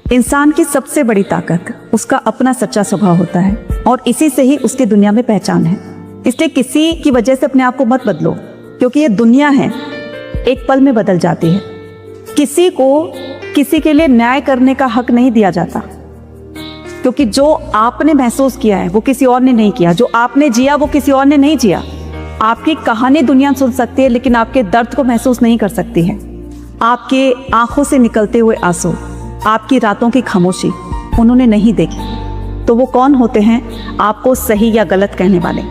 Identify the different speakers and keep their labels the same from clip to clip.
Speaker 1: इंसान की सबसे बड़ी ताकत उसका अपना सच्चा स्वभाव होता है और इसी से ही उसकी दुनिया में पहचान है। इसलिए किसी की वजह से अपने आप को मत बदलो, क्योंकि ये दुनिया है, एक पल में बदल जाती है। किसी को किसी के लिए न्याय करने का हक नहीं दिया जाता, क्योंकि जो आपने महसूस किया है वो किसी और ने नहीं किया, जो आपने जिया वो किसी और ने नहीं जिया। आपकी कहानी दुनिया सुन सकती है, लेकिन आपके दर्द को महसूस नहीं कर सकती है। आपके आंखों से निकलते हुए आंसू, आपकी रातों की खामोशी उन्होंने नहीं देखी। तो वो कौन होते हैं आपको सही या गलत कहने वाले?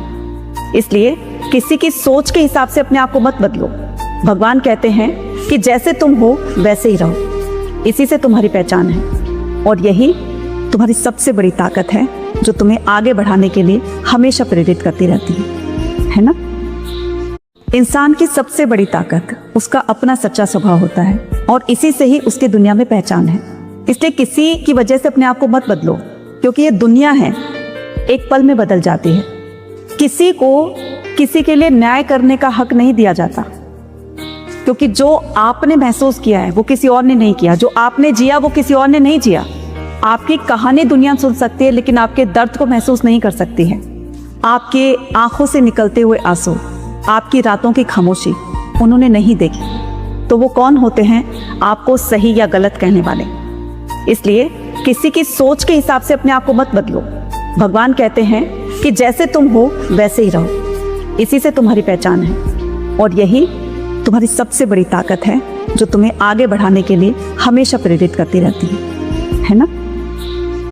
Speaker 1: इसलिए किसी की सोच के हिसाब से अपने आप को मत बदलो। भगवान कहते हैं कि जैसे तुम हो वैसे ही रहो, इसी से तुम्हारी पहचान है और यही तुम्हारी सबसे बड़ी ताकत है, जो तुम्हें आगे बढ़ाने के लिए हमेशा प्रेरित करती रहती है ना? इंसान की सबसे बड़ी ताकत उसका अपना सच्चा स्वभाव होता है और इसी से ही उसकी दुनिया में पहचान है। इसलिए किसी की वजह से अपने आप को मत बदलो, क्योंकि ये दुनिया है, एक पल में बदल जाती है। किसी को किसी के लिए न्याय करने का हक नहीं दिया जाता, क्योंकि जो आपने महसूस किया है वो किसी और ने नहीं किया, जो आपने जिया वो किसी और ने नहीं जिया। आपकी कहानी दुनिया सुन सकती है, लेकिन आपके दर्द को महसूस नहीं कर सकती है। आपके आंखों से निकलते हुए आंसू, आपकी रातों की खामोशी उन्होंने नहीं देखी। तो वो कौन होते हैं आपको सही या गलत कहने वाले? इसलिए किसी की सोच के हिसाब से अपने आप को मत बदलो। भगवान कहते हैं कि जैसे तुम हो वैसे ही रहो, इसी से तुम्हारी पहचान है और यही तुम्हारी सबसे बड़ी ताकत है, जो तुम्हें आगे बढ़ाने के लिए हमेशा प्रेरित करती रहती है ना?